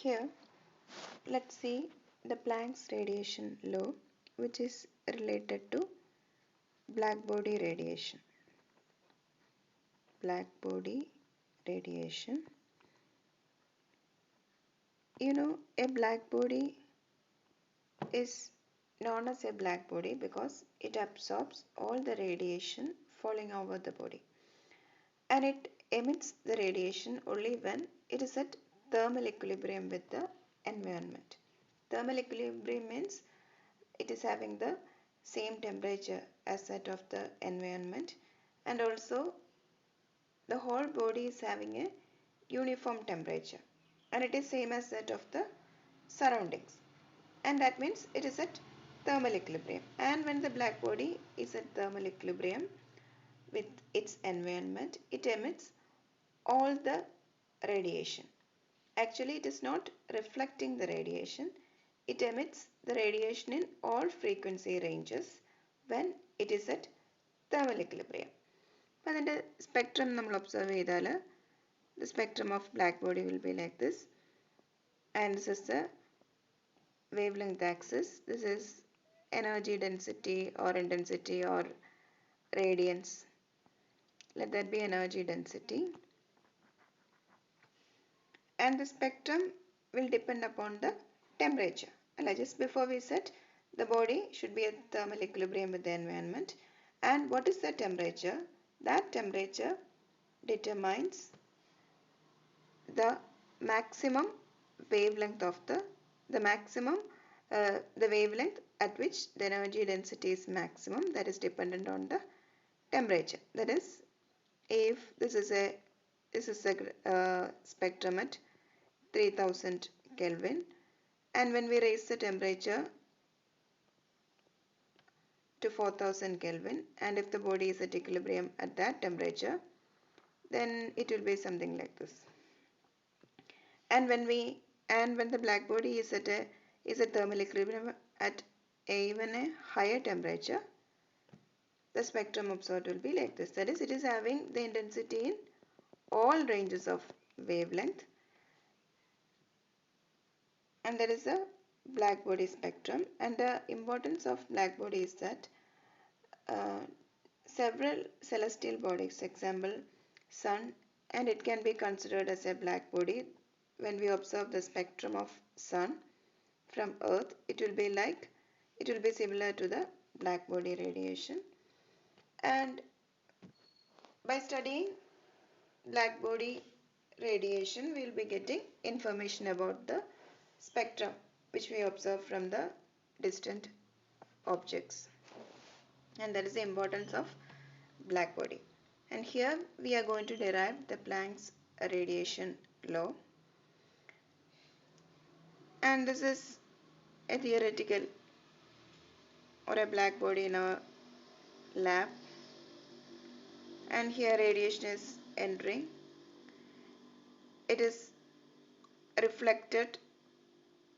Here, let's see the Planck's radiation law, which is related to black body radiation. Black body radiation. A black body is known as a black body because it absorbs all the radiation falling over the body, and it emits the radiation only when it is at thermal equilibrium with the environment. Thermal equilibrium means it is having the same temperature as that of the environment, and also the whole body is having a uniform temperature and it is same as that of the surroundings, and that means it is at thermal equilibrium. And when the black body is at thermal equilibrium with its environment, it emits all the radiation. Actually, it is not reflecting the radiation, it emits the radiation in all frequency ranges when it is at thermal equilibrium. അപ്പോൾ അതിൻ്റെ spectrum നമ്മൾ observe ചെയ്താൽ the spectrum of black body will be like this, and this is the wavelength axis. This is energy density or intensity or radiance. Let that be energy density. And the spectrum will depend upon the temperature. And just before we said the body should be at thermal equilibrium with the environment. And what is the temperature? That temperature determines the maximum wavelength of the wavelength at which the energy density is maximum. That is dependent on the temperature. That is, if this is a spectrum at 3000 Kelvin, and when we raise the temperature to 4000 Kelvin, and if the body is at equilibrium at that temperature, then it will be something like this. And when the black body is at thermal equilibrium at even a higher temperature, the spectrum observed will be like this. That is, it is having the intensity in all ranges of wavelength, and that is the black body spectrum. And the importance of black body is that several celestial bodies, example sun, and it can be considered as a black body. When we observe the spectrum of sun from earth, it will be similar to the black body radiation. And by studying black body radiation, we will be getting information about the spectrum which we observe from the distant objects, and that is the importance of black body. And here we are going to derive the Planck's radiation law, and this is a theoretical or a black body in our lab, and here radiation is entering, it is reflected,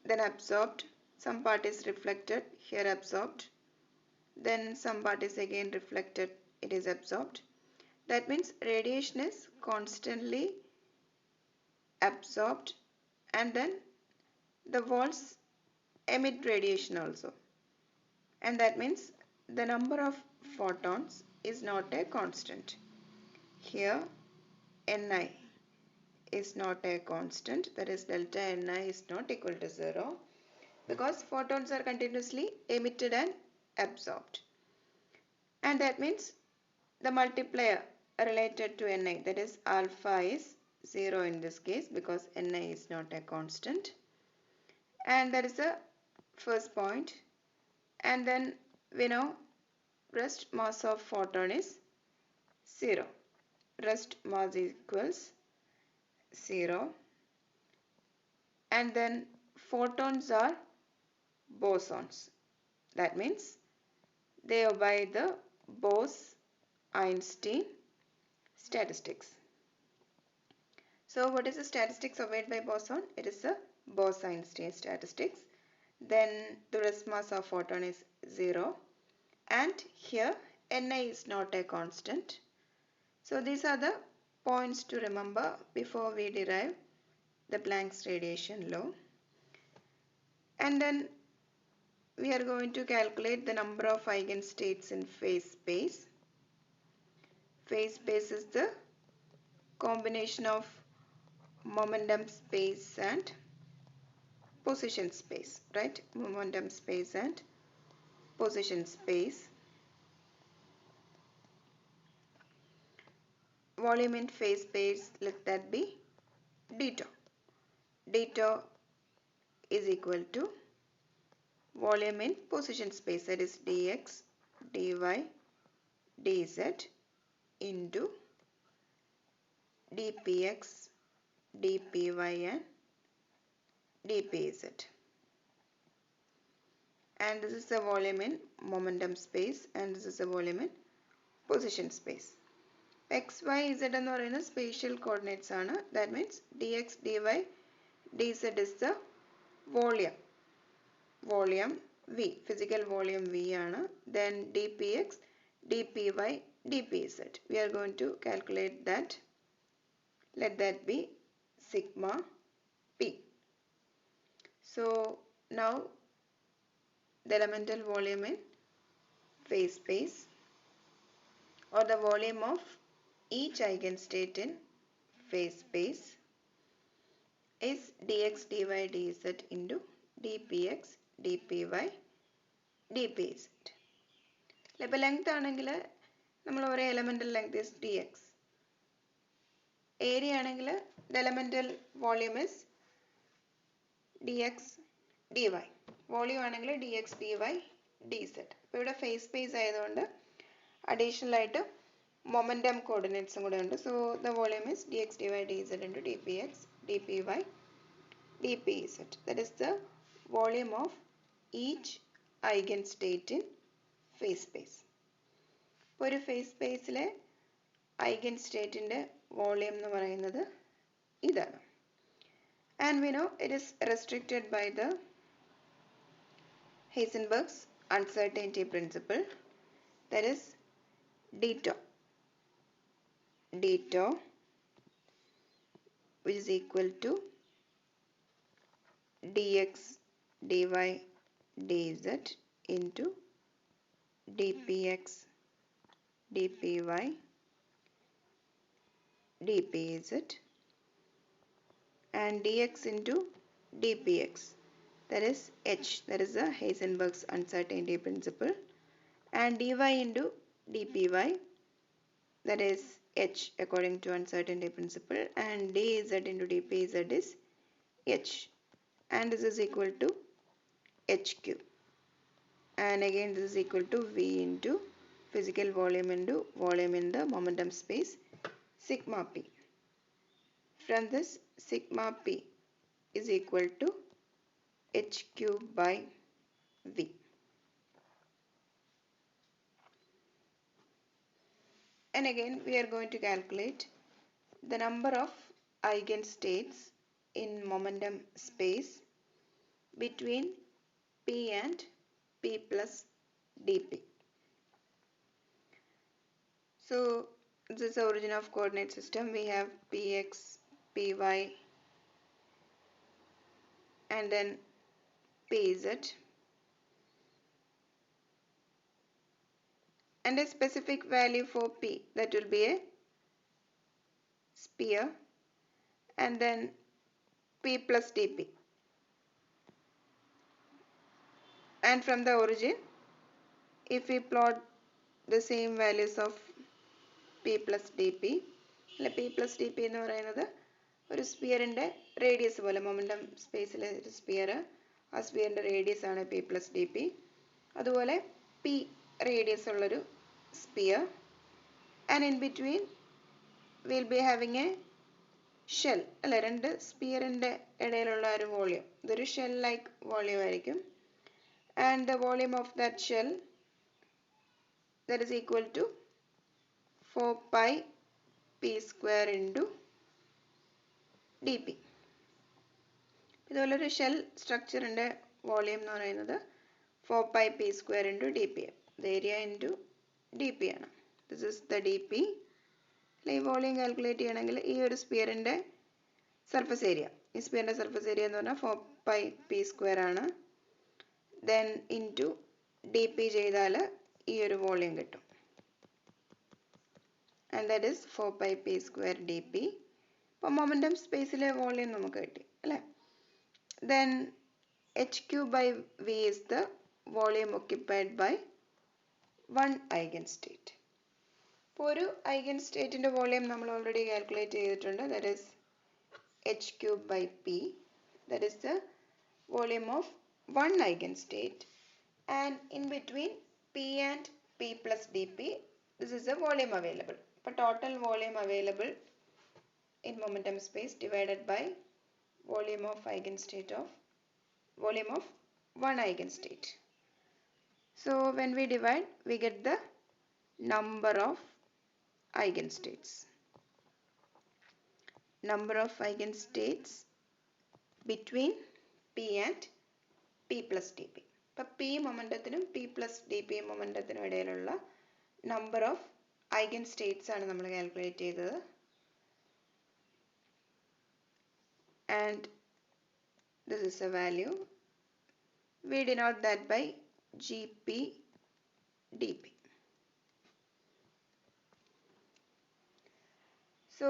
then absorbed. Some part is reflected, here absorbed, then some part is again reflected, it is absorbed. That means radiation is constantly absorbed, and then the walls emit radiation also, and that means the number of photons is not a constant. Here Ni is not a constant, that is delta Ni is not equal to 0, because photons are continuously emitted and absorbed. And that means the multiplier related to Ni, that is alpha, is 0 in this case because Ni is not a constant. And that is the first point. And then we know rest mass of photon is 0. Rest mass equals 0. And then photons are bosons. That means they obey the Bose-Einstein statistics. So what is the statistics obeyed by boson? It is the Bose-Einstein statistics. Then the rest mass of photon is 0, and here Ni is not a constant. So these are the points to remember before we derive the Planck's radiation law. And then we are going to calculate the number of eigenstates in phase space. Phase space is the combination of momentum space and position space, right? Momentum space and position space. Volume in phase space, let that be d tau. D tau is equal to volume in position space, that is dx, dy, dz into dpx, dpy and dpz. And this is the volume in momentum space and this is the volume in position space. X, Y, Z എന്ന് പറയുന്ന spatial coordinates ആണ്. That means dx, dy, dz is the volume V, physical volume V ആണ്. Then dpx, dpy, dpz. We are going to calculate that. Let that be sigma p. So now the elemental volume in phase space or the volume of each eigenstate in phase space is dx, dy, dz into dpx, dpy, dpz. ഇപ്പോൾ length ആണെങ്കിൽ നമ്മൾ ഒരു elemental length is dx. Area ആണെങ്കിൽ the elemental volume is dx, dy. Volume ആണെങ്കിൽ dx, dy, dz. ഇപ്പോൾ ഇവിടെ phase space ആയതുകൊണ്ട് additional ആയിട്ട് momentum coordinates കൂടെ ഉണ്ട്. So the volume is dx, dy, dz into dpx, dpy, dpz. That is the volume of each eigenstate in phase space. ഇപ്പോൾ ഒരു phase spaceലെ eigenstateന്റെ volume എന്ന് പറയുന്നത് ഇതാണ്. And we know it is restricted by the Heisenberg's uncertainty principle, that is d tau, which is equal to dx, dy, dz into dpx, dpy, dpz and dx into dpx, that is h, that is the Heisenberg's uncertainty principle, and dy into dpy, that is h according to uncertainty principle, and dz into dpz is h, and this is equal to h cube, and again this is equal to v into physical volume into volume in the momentum space sigma p. From this, sigma p is equal to h cube by v. And again we are going to calculate the number of eigenstates in momentum space between p and p plus dp. So this is the origin of coordinate system. We have px, py and then pz and a specific value for p, that will be a sphere, and then p plus dp. And from the origin, if we plot the same values of p plus dp, p plus dp എന്ന് പറയുന്നത് ഒരു സ്പിയറിൻ്റെ radius പോലെ momentum സ്പേസിലെ ഒരു sphere, ആ സ്പിയറിൻ്റെ radius ആണ് p plus dp. അതുപോലെ p റേഡിയസ് ഉള്ളൊരു sphere, and in between will be having a shell, അല്ല രണ്ട് സ്പിയറിൻ്റെ ഇടയിലുള്ള ഒരു വോളിയം, ഇതൊരു ഷെൽ ലൈക്ക് വോളിയം ആയിരിക്കും. And the volume of that shell, that is equal to 4 pi p square into dp. ഇതുപോലൊരു ഷെൽ സ്ട്രക്ചറിൻ്റെ വോളിയം എന്ന് പറയുന്നത് 4 pi p square into dp. The area into dp ആണ്. This is the dp. ഈ volume calculate ചെയ്യണമെങ്കിൽ ഈ ഒരു സ്പിയറിൻ്റെ surface area. ഈ സ്പിയറിൻ്റെ surface area എന്ന് പറഞ്ഞാൽ 4πp² ആണ്. ദെൻ ഇൻറ്റു ഡി പി ചെയ്താൽ ഈ ഒരു വോളിയം കിട്ടും. And that is 4πp² dp. അപ്പോൾ മൊമെൻറ്റം സ്പേസിലെ വോളിയം നമുക്ക് കിട്ടി അല്ലേ. Then h³ v is the volume occupied by one eigenstate. ഇപ്പോൾ ഒരു ഐഗൻ സ്റ്റേറ്റിൻ്റെ വോളിയം നമ്മൾ ഓൾറെഡി കാൽക്കുലേറ്റ് ചെയ്തിട്ടുണ്ട്. That is h³/p. That is the volume of one eigenstate, and in between p and p plus dp, this is the volume available. But total volume available in momentum space divided by volume of one eigenstate. So when we divide, we get the number of eigenstates. Number of eigenstates between p and p plus dp. അപ്പോൾ p മൊമെൻറ്റത്തിനും p plus dp മൊമെൻറ്റത്തിനും ഇടയിലുള്ള number of eigen states ആണ് നമ്മൾ calculate ചെയ്തത്. And this is a value. We denote that by gp dp. So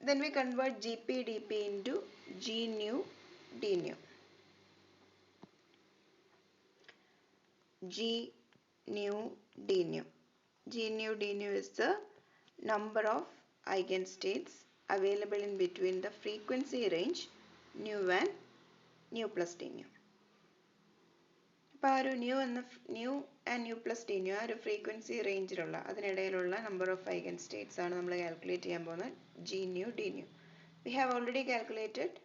then we convert gp dp into g nu d nu. G nu d nu. G nu d nu is the number of eigenstates available in between the frequency range nu and nu plus d nu. അപ്പോൾ ആ ഒരു nu and nu plus D nu ആ ഒരു frequency റേഞ്ചിലുള്ള അതിനിടയിലുള്ള number of eigen states ആണ് നമ്മൾ calculate ചെയ്യാൻ പോകുന്നത്. G nu D nu. We have already calculated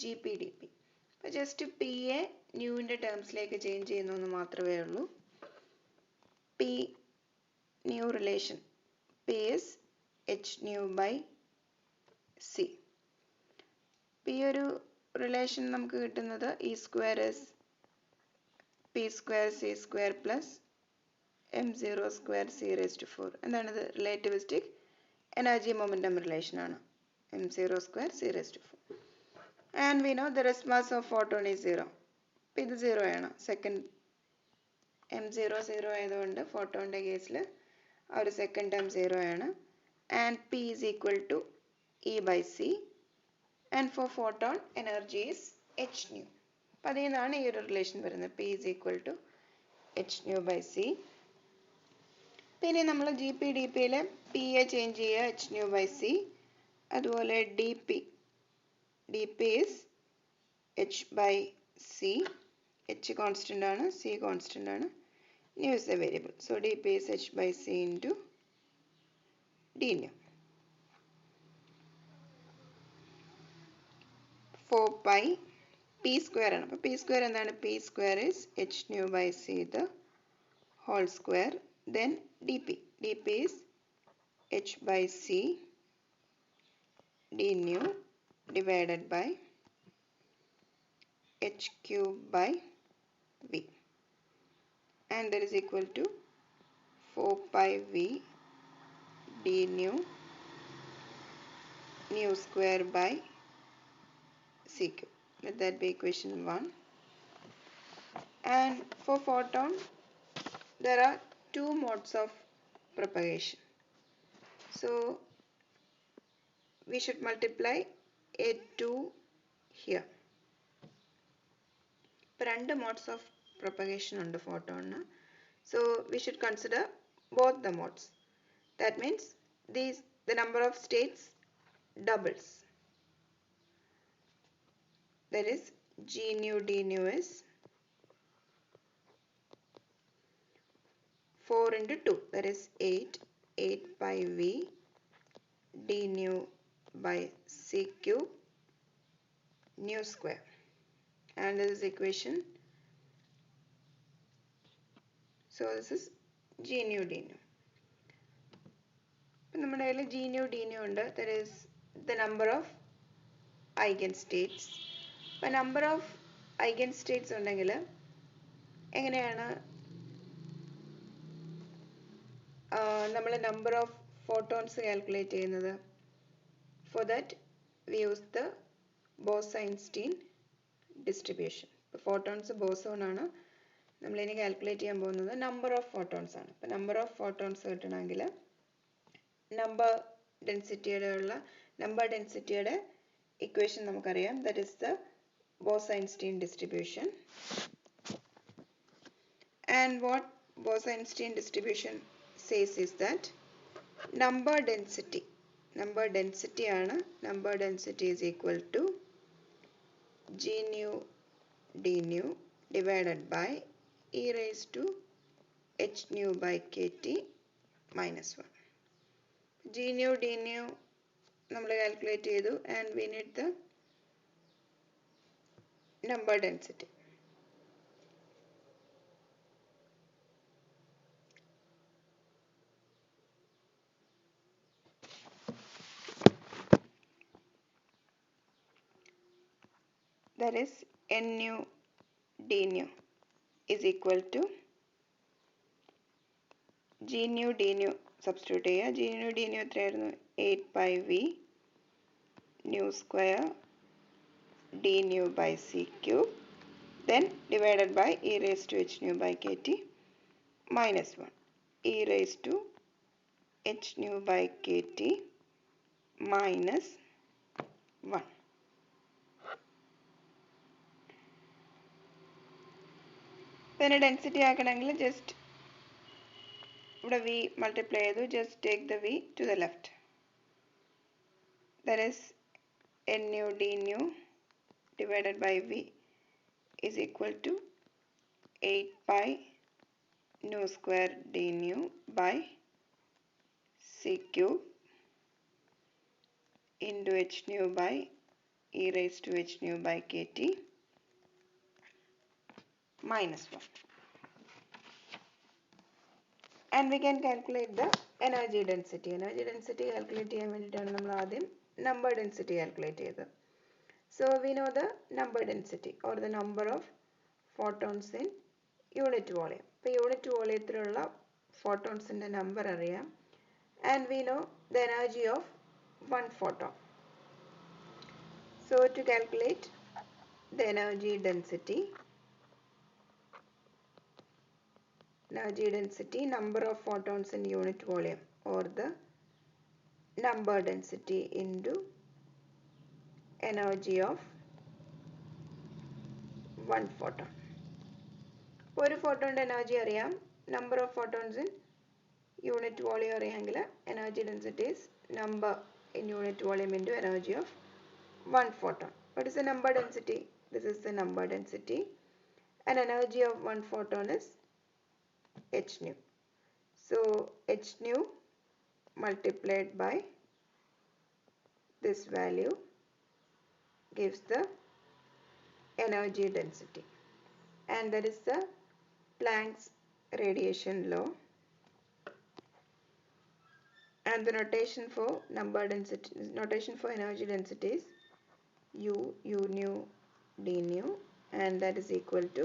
G P D P. അപ്പോൾ ജസ്റ്റ് പി എ ന്യൂവിൻ്റെ ടേംസിലേക്ക് ചേഞ്ച് ചെയ്യുന്നു എന്ന് മാത്രമേ ഉള്ളൂ. P nu relation P is H nu by C. ഈ ഒരു റിലേഷൻ നമുക്ക് കിട്ടുന്നത് E square is p² c² plus m0² c⁴. എന്താണിത്? റിലേറ്റിവിസ്റ്റിക് എനർജി മൊമെൻറ്റം റിലേഷൻ ആണ്. m0² c⁴. And we know the rest mass of photon is 0. അപ്പോൾ ഇത് 0 ആണ്. Second m0 0 ആയതുകൊണ്ട് ഫോട്ടോണിൻ്റെ കേസിൽ ആ ഒരു സെക്കൻഡ് ടേം 0 ആണ്. And p is equal to e/c. And for photon energy is h nu. അപ്പം അതിൽ നിന്നാണ് ഈ ഒരു റിലേഷൻ വരുന്നത്. P is equal to H nu by C. പിന്നെ നമ്മൾ ജി പി ഡി പിയിൽ പി എ ചേഞ്ച് ചെയ്യുക എച്ച് ന്യൂ ബൈ സി. അതുപോലെ D P is H by C. H constant ആണ്, സി കോൺസ്റ്റൻ്റ് ആണ്, nu is a variable. So D P is H by C into D nu. 4π p² ആണ്. അപ്പോൾ p² എന്താണ്? p² is h nu by c the whole square. Then dp is h by c d nu divided by h³ by v. And that is equal to 4πv d nu square by c cube. Let that be equation 1. And for photon, there are two modes of propagation. So we should multiply A2 here. Two modes of propagation on the photon. So we should consider both the modes. That means the number of states doubles. That is g nu d nu is 4 into 2, that is 8 pi v d nu by c cube nu square. And this is equation. So this is g nu d nu. നമ്മുടെ കയ്യിൽ g nu d nu ഉണ്ട്. That is the number of eigenstates. അപ്പോൾ number of eigen States ഉണ്ടെങ്കിൽ എങ്ങനെയാണ് നമ്മൾ number of photons calculate ചെയ്യുന്നത്? For that we use the Bose-Einstein distribution. Photons boson ആണ് നമ്മൾ ഇനി കാൽക്കുലേറ്റ് ചെയ്യാൻ പോകുന്നത് നമ്പർ ഓഫ് ഫോട്ടോൺസ് ആണ്. അപ്പോൾ നമ്പർ ഓഫ് ഫോട്ടോൺസ് കിട്ടണമെങ്കിൽ നമ്പർ ഡെൻസിറ്റിയുടെ ഇക്വേഷൻ നമുക്കറിയാം. That is the Bose-Einstein distribution. And what Bose-Einstein distribution says is that number density is equal to g nu d nu divided by e raised to h nu by kt minus 1. G nu d nu നമ്മൾ calculate ചെയ്തു, and we need the number density. That is n nu d nu is equal to g nu d nu substitute ചെയ്യുക. g nu d nu എത്രയായിരുന്നു? 8 pi v nu square d nu by c cube, then divided by e raised to h nu by kt minus 1. e raised to h nu by kt minus 1. Then density ആക്കണമെങ്കിൽ just ഇവിടെ v multiply ചെയ്തു, just take the v to the left. That is n nu d nu divided by v is equal to 8 pi nu square d nu by c cube into h nu by e raised to h nu by kt minus 1. And we can calculate the energy density. Energy density calculate ചെയ്യാൻ വേണ്ടിയിട്ടാണ് നമ്മൾ ആദ്യം number density calculate ചെയ്തത്. So we know the number density or the number of photons in unit volume. ഇപ്പോൾ unit വോളിയത്തിലുള്ള ഫോട്ടോൺസിൻ്റെ number അറിയാം, and we know the energy of one photon. So to calculate the energy density, number of photons in unit volume or the number density into energy of one photon. ഒരു ഫോട്ടോണിൻ്റെ energy അറിയാം, number of photons in unit volume അറിയാമെങ്കിൽ energy density is number in unit volume into energy of one photon. What is the number density? This is the number density, and energy of one photon is h nu. So h nu multiplied by this value gives the energy density, and that is the Planck's radiation law. And the notation for energy density is u nu d nu, and that is equal to,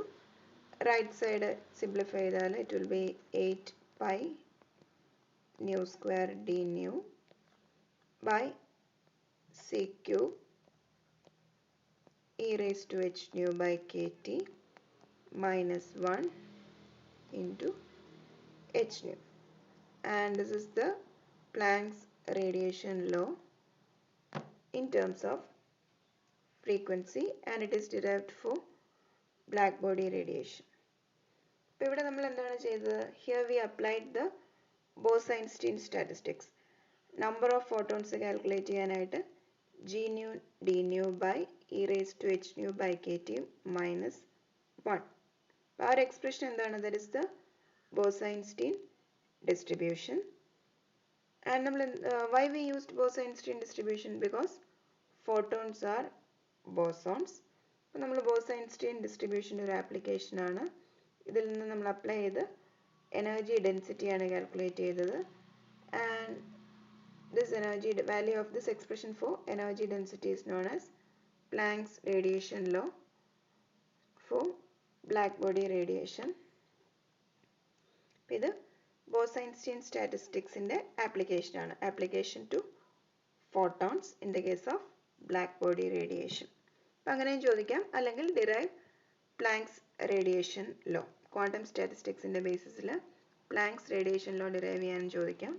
right side simplify ചെയ്താൽ it will be 8 pi nu square d nu by c cube e raised to h nu by kt minus 1 into h nu, and this is the Planck's radiation law in terms of frequency, and it is derived for black body radiation. ഇപ്പോൾ ഇവിടെ നമ്മൾ എന്താണ് ചെയ്തത്? Here we applied the Bose-Einstein statistics. Number of photons calculate ചെയ്യാനായിട്ട് g nu d nu by e raised to h nu by kt minus 1. ആ ഒരു expression എന്താണ്? That is the Bose-Einstein distribution. And why we used Bose-Einstein distribution? Because photons are bosons. അപ്പോൾ നമ്മൾ Bose-Einstein distribution ഒരു application ആണ്. ഇതിൽ നിന്ന് നമ്മൾ അപ്ലൈ ചെയ്ത് എനർജി ഡെൻസിറ്റി ആണ് കാൽക്കുലേറ്റ് ചെയ്തത്, and this energy value of this expression for energy density is known as Planck's radiation law for black body radiation. ഇത് Bose-Einstein statisticsന്റെ application ആണ്, application to photons in the case of black body radiation. അപ്പം അങ്ങനെയും ചോദിക്കാം. അല്ലെങ്കിൽ derive Planck's radiation law, quantum സ്റ്റാറ്റിസ്റ്റിക്സിൻ്റെ ബേസിസിൽ Planck's radiation law derive ചെയ്യാനും ചോദിക്കാം.